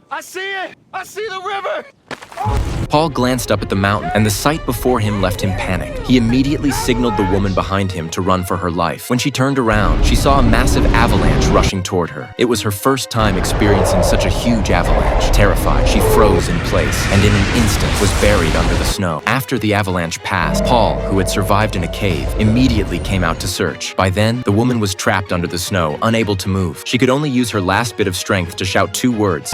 I see it! I see the river! Paul glanced up at the mountain, and the sight before him left him panicked. He immediately signaled the woman behind him to run for her life. When she turned around, she saw a massive avalanche rushing toward her. It was her first time experiencing such a huge avalanche. Terrified, she froze in place, and in an instant was buried under the snow. After the avalanche passed, Paul, who had survived in a cave, immediately came out to search. By then, the woman was trapped under the snow, unable to move. She could only use her last bit of strength to shout 2 words.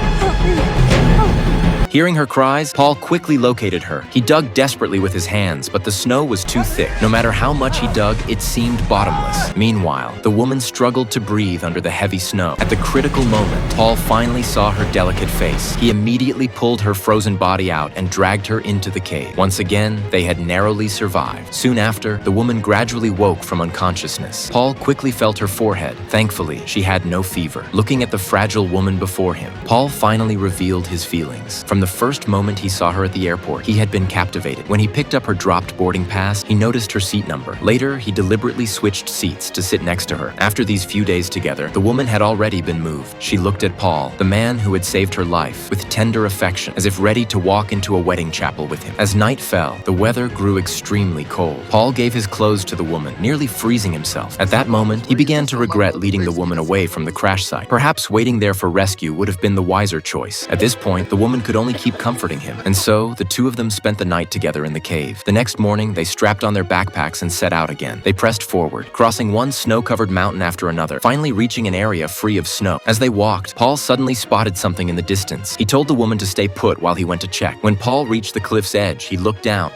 Hearing her cries, Paul quickly located her. He dug desperately with his hands, but the snow was too thick. No matter how much he dug, it seemed bottomless. Meanwhile, the woman struggled to breathe under the heavy snow. At the critical moment, Paul finally saw her delicate face. He immediately pulled her frozen body out and dragged her into the cave. Once again, they had narrowly survived. Soon after, the woman gradually woke from unconsciousness. Paul quickly felt her forehead. Thankfully, she had no fever. Looking at the fragile woman before him, Paul finally revealed his feelings. From the first moment he saw her at the airport, he had been captivated. When he picked up her dropped boarding pass, he noticed her seat number. Later, he deliberately switched seats to sit next to her. After these few days together, the woman had already been moved. She looked at Paul, the man who had saved her life, with tender affection, as if ready to walk into a wedding chapel with him. As night fell, the weather grew extremely cold. Paul gave his clothes to the woman, nearly freezing himself. At that moment, he began to regret leading the woman away from the crash site. Perhaps waiting there for rescue would have been the wiser choice. At this point, the woman could only keep comforting him, and so the two of them spent the night together in the cave. The next morning, they strapped on their backpacks and set out again. They pressed forward, crossing one snow-covered mountain after another, finally reaching an area free of snow. As they walked, Paul suddenly spotted something in the distance. He told the woman to stay put while he went to check. When Paul reached the cliff's edge, he looked down.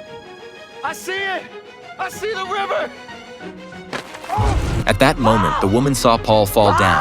I see it! I see the river! At that moment, the woman saw Paul fall down.